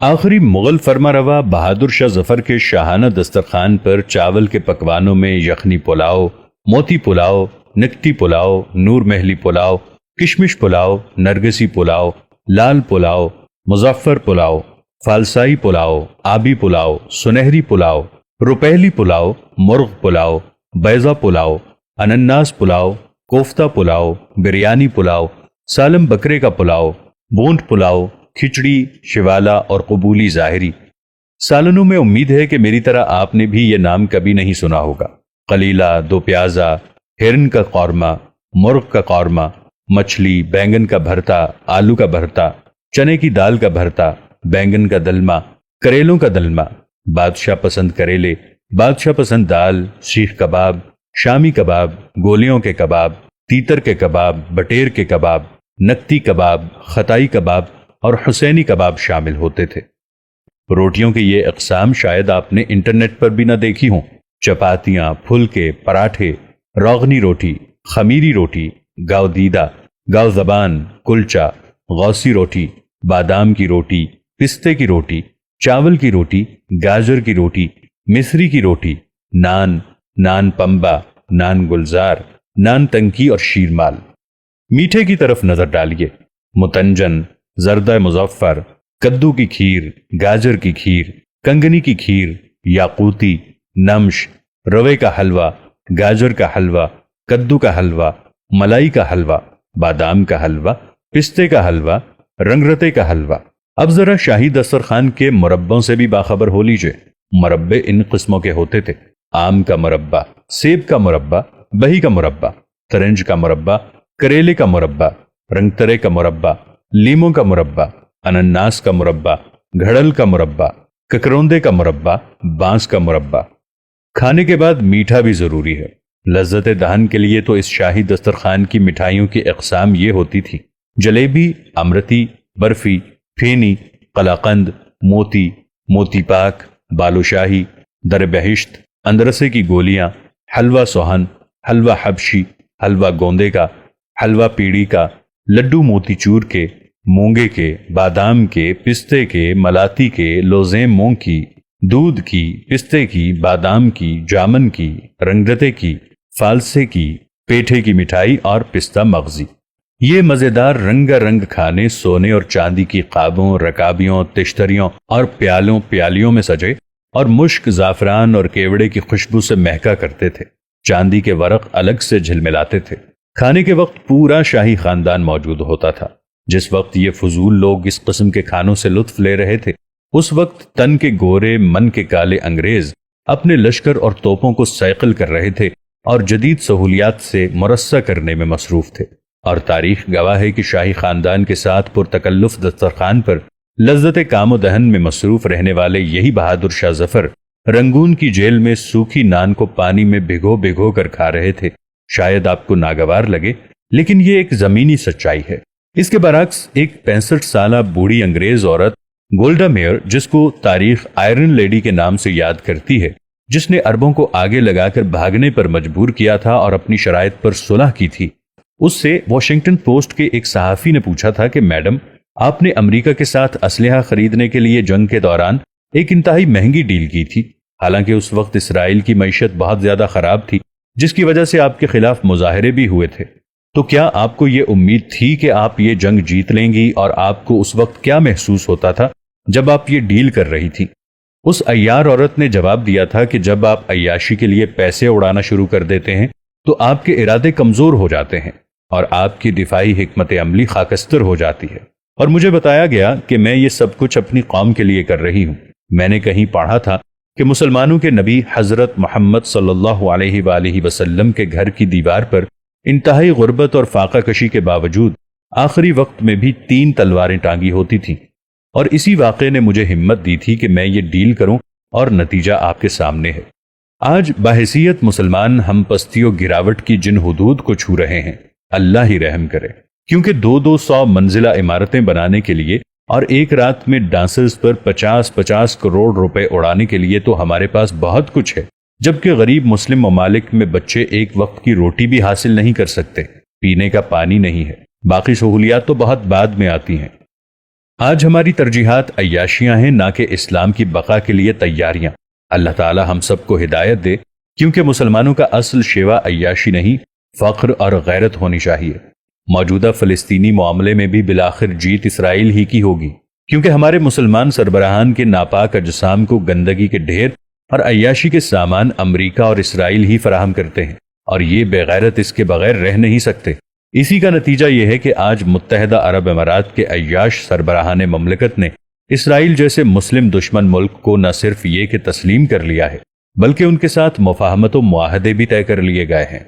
آخری مغل فرمانروا بہادر شاہ ظفر کے شاہانہ دسترخوان پر چاول کے پکوانوں میں یخنی پلاؤ، موتی پلاؤ، نکتی پلاؤ، نور محلی پلاؤ، کشمش پلاؤ، نرگسی پلاؤ، لال پلاؤ، مظفر پلاؤ، فالسائی پلاؤ، آبی پلاؤ، سنہری پلاؤ، روپہلی پلاؤ، مرغ پلاؤ، بیضہ پلاؤ، انناس پلاؤ، کوفتہ پلاؤ، بریانی پلاؤ، سالم بکرے کا پلاؤ، بونٹ پلاؤ، کھچڑی، شوالا اور قبولی ظاہری۔ سالنوں میں امید ہے کہ میری طرح آپ نے بھی یہ نام کبھی نہیں سنا ہوگا۔ قلیلہ، دو پیازا، ہرن کا قورمہ، مرغ کا قورمہ، مچھلی، بینگن کا بھرتا، آلو کا بھرتا، چنے کی دال کا بھرتا، بینگن کا دلما، کریلوں کا دلما، بادشاہ پسند کریلے، بادشاہ پسند دال، سیخ کباب، شامی کباب، گولیوں کے کباب، تیتر کے کباب، بٹیر کے کباب، نکتی کباب، خطائی کباب اور حسینی کباب شامل ہوتے تھے۔ روٹیوں کے یہ اقسام شاید آپ نے انٹرنیٹ پر بھی نہ دیکھی ہوں۔ چپاتیاں، پھلکے، پراٹھے، روغنی روٹی، خمیری روٹی، گاؤ دیدہ، گاؤ زبان، کلچا، غوثی روٹی، بادام کی روٹی، پستے کی روٹی، چاول کی روٹی، گاجر کی روٹی، مصری کی روٹی، نان، نان پمبا، نان گلزار، نان تنکی اور شیرمال۔ میٹھے کی طرف نظر ڈالیے۔ متنجن، زردہ مظفر، کدو کی کھیر، گاجر کی کھیر، کنگنی کی کھیر، یاقوتی، نمش، روے کا حلوہ، گاجر کا حلوہ، کدو کا حلوہ، ملائی کا حلوہ، بادام کا حلوہ، پستے کا حلوہ، رنگرتے کا حلوہ۔ اب ذرا شاہی دسترخوان کے مربوں سے بھی باخبر ہو لیجئے۔ مربے ان قسموں کے ہوتے تھے: آم کا مربع، سیب کا مربع، بہی کا مربع، ترنج کا مربع، کریلے کا مربع، رنگترے کا مربع، لیموں کا مربع، انناس کا مربع، گھڑل کا مربع، ککروندے کا مربع، بانس کا مربع۔ کھانے کے بعد میٹھا بھی ضروری ہے۔ لذت دہن کے لیے تو اس شاہی دسترخوان کی مٹھائیوں کی اقسام یہ ہوتی تھی: جلیبی، امرتی، برفی، پھینی، قلاقند، موتی، موتی پاک، بالو شاہی، در بہشت، اندرسے کی گولیاں، حلوہ سوہن، حلوہ حبشی، حلوہ گوندے کا، حلوہ پیڑی کا، لڈو موتی چور کے، مونگے کے، بادام کے، پستے کے، ملاتی کے، لوزیم مونگ کی، دودھ کی، پستے کی، بادام کی، جامن کی، رنگرتے کی، فالسے کی، پیٹھے کی مٹھائی اور پستہ مغزی۔ یہ مزیدار رنگا رنگ کھانے سونے اور چاندی کی قابوں، رکابیوں، تشتریوں اور پیالیوں میں سجے اور مشک، زعفران اور کیوڑے کی خوشبو سے مہکا کرتے تھے۔ چاندی کے ورق الگ سے جھلملاتے تھے۔ کھانے کے وقت پورا شاہی خاندان موجود ہوتا تھا۔ جس وقت یہ فضول لوگ اس قسم کے کھانوں سے لطف لے رہے تھے، اس وقت تن کے گورے من کے کالے انگریز اپنے لشکر اور توپوں کو سیقل کر رہے تھے اور جدید سہولیات سے مرصع کرنے میں مصروف تھے۔ اور تاریخ گواہ ہے کہ شاہی خاندان کے ساتھ پرتکلف دسترخوان پر لذت کام و دہن میں مصروف رہنے والے یہی بہادر شاہ ظفر رنگون کی جیل میں سوکھی نان کو پانی میں بھگو کر کھا رہے تھے۔ شاید آپ کو ناگوار لگے، لیکن یہ ایک زمینی سچائی ہے۔ اس کے برعکس ایک 65 سالہ بوڑھی انگریز عورت گولڈا میئر، جس کو تاریخ آئرن لیڈی کے نام سے یاد کرتی ہے، جس نے عربوں کو آگے لگا کر بھاگنے پر مجبور کیا تھا اور اپنی شرائط پر صلح کی تھی، اس سے واشنگٹن پوسٹ کے ایک صحافی نے پوچھا تھا کہ میڈم، آپ نے امریکہ کے ساتھ اسلحہ خریدنے کے لیے جنگ کے دوران ایک انتہائی مہنگی ڈیل کی تھی، حالانکہ اس وقت اسرائیل کی معیشت بہت زیادہ خراب تھی، جس کی وجہ سے آپ کے خلاف مظاہرے بھی ہوئے تھے، تو کیا آپ کو یہ امید تھی کہ آپ یہ جنگ جیت لیں گی؟ اور آپ کو اس وقت کیا محسوس ہوتا تھا جب آپ یہ ڈیل کر رہی تھی؟ اس عیار عورت نے جواب دیا تھا کہ جب آپ عیاشی کے لیے پیسے اڑانا شروع کر دیتے ہیں تو آپ کے ارادے کمزور ہو جاتے ہیں اور آپ کی دفاعی حکمت عملی خاکستر ہو جاتی ہے۔ اور مجھے بتایا گیا کہ میں یہ سب کچھ اپنی قوم کے لیے کر رہی ہوں۔ میں نے کہیں پڑھا تھا کہ مسلمانوں کے نبی حضرت محمد صلی اللہ علیہ وآلہ وسلم کے گھر کی دیوار پر انتہائی غربت اور فاقہ کشی کے باوجود آخری وقت میں بھی 3 تلواریں ٹانگی ہوتی تھیں، اور اسی واقعے نے مجھے ہمت دی تھی کہ میں یہ ڈیل کروں، اور نتیجہ آپ کے سامنے ہے۔ آج بحیثیت مسلمان ہم پستی و گراوٹ کی جن حدود کو چھو رہے ہیں، اللہ ہی رحم کرے، کیونکہ 200 منزلہ عمارتیں بنانے کے لیے اور ایک رات میں ڈانسرز پر 50 کروڑ روپے اڑانے کے لیے تو ہمارے پاس بہت کچھ ہے، جبکہ غریب مسلم ممالک میں بچے ایک وقت کی روٹی بھی حاصل نہیں کر سکتے، پینے کا پانی نہیں ہے، باقی سہولیات تو بہت بعد میں آتی ہیں۔ آج ہماری ترجیحات عیاشیاں ہیں، نہ کہ اسلام کی بقا کے لیے تیاریاں۔ اللہ تعالی ہم سب کو ہدایت دے، کیونکہ مسلمانوں کا اصل شیوا عیاشی نہیں، فخر اور غیرت ہونی چاہیے۔ موجودہ فلسطینی معاملے میں بھی بالآخر جیت اسرائیل ہی کی ہوگی، کیونکہ ہمارے مسلمان سربراہان کے ناپاک اجسام کو گندگی کے ڈھیر اور عیاشی کے سامان امریکہ اور اسرائیل ہی فراہم کرتے ہیں، اور یہ بے غیرت اس کے بغیر رہ نہیں سکتے۔ اسی کا نتیجہ یہ ہے کہ آج متحدہ عرب امارات کے عیاش سربراہان مملکت نے اسرائیل جیسے مسلم دشمن ملک کو نہ صرف یہ کہ تسلیم کر لیا ہے، بلکہ ان کے ساتھ مفاہمت و معاہدے بھی طے کر لیے گئے ہیں۔